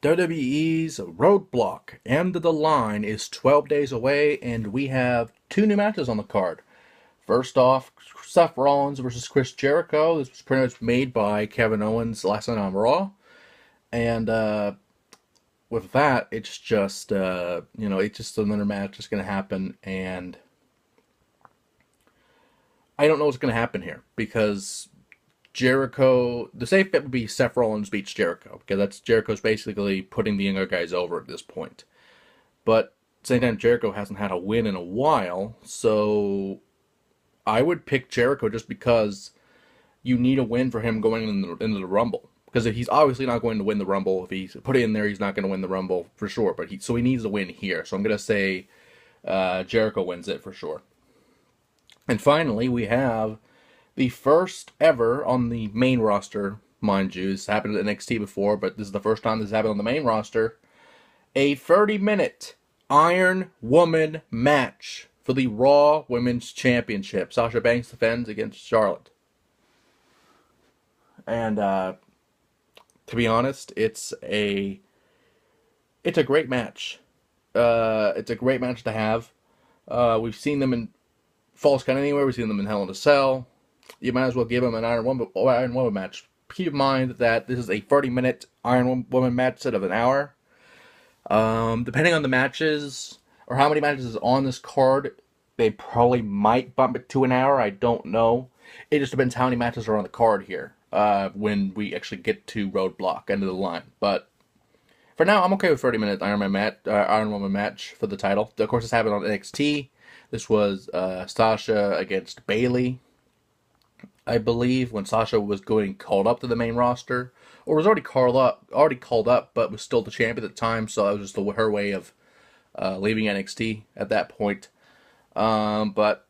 WWE's Roadblock, End of the Line, is 12 days away, and we have two new matches on the card. First off, Seth Rollins versus Chris Jericho. This was pretty much made by Kevin Owens last night on Raw. And with that, it's just, it's just another match that's going to happen. And I don't know what's going to happen here because Jericho, the safe bet would be Seth Rollins beats Jericho because that's Jericho's basically putting the younger guys over at this point. But at the same time, Jericho hasn't had a win in a while, so I would pick Jericho just because you need a win for him going into the Rumble. Because if he's obviously not going to win the Rumble, if he's put it in there, he's not going to win the Rumble for sure. But so he needs a win here. So I'm going to say Jericho wins it for sure. And finally, we have the first ever on the main roster, mind you. This happened at NXT before, but this is the first time this happened on the main roster. A 30-minute Iron Woman match for the Raw Women's Championship. Sasha Banks defends against Charlotte. And to be honest, it's a great match. It's a great match to have. We've seen them in Falls Count Anywhere. We've seen them in Hell in a Cell. You might as well give them an Iron Woman match. Keep in mind that this is a 30-minute Iron Woman match instead of an hour. Depending on the matches or how many matches is on this card, they probably might bump it to an hour. I don't know. It just depends how many matches are on the card here when we actually get to Roadblock, end of the line. But for now, I'm okay with 30-minute Iron Woman match for the title. Of course, this happened on NXT. This was Sasha against Bayley, I believe, when Sasha was going called up to the main roster, or was already called up, but was still the champion at the time. So that was just her way of leaving NXT at that point. But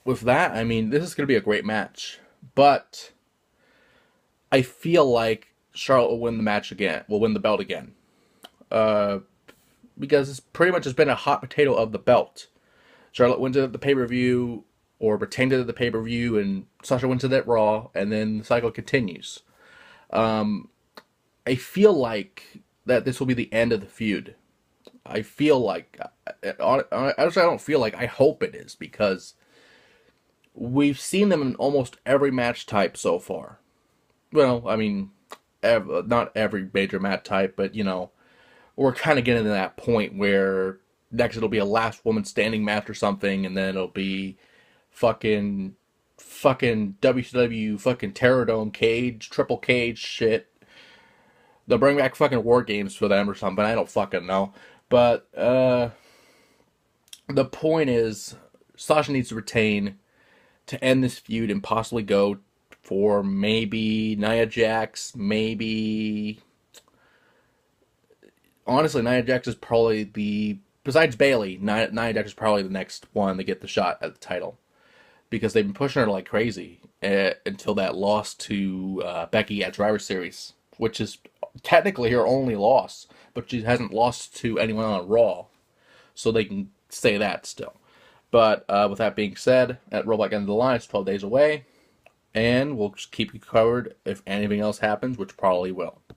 with that, I mean, this is going to be a great match. But I feel like Charlotte will win the match again. Will win the belt again. Because it's pretty much has been a hot potato of the belt. Charlotte wins it at the pay-per-view, or retained it at the pay-per-view, and Sasha wins it at Raw, and then the cycle continues. I feel like that this will be the end of the feud. I feel like, honestly, I don't feel like, I hope it is, because we've seen them in almost every match type so far. Well, I mean, not every major match type, but, we're kind of getting to that point where next it'll be a last woman standing match or something, and then it'll be fucking WCW fucking Terror Dome cage, triple cage shit. They'll bring back fucking War Games for them or something. I don't fucking know. But the point is, Sasha needs to retain to end this feud and possibly go for maybe Nia Jax, maybe. Honestly, Nia Jax is probably besides Bayley, Nia Jax is probably the next one to get the shot at the title. Because they've been pushing her like crazy until that loss to Becky at Survivor Series, which is technically her only loss, but she hasn't lost to anyone on Raw, so they can say that still. But with that being said, at Roadblock End of the Line, it's 12 days away, and we'll just keep you covered if anything else happens, which probably will.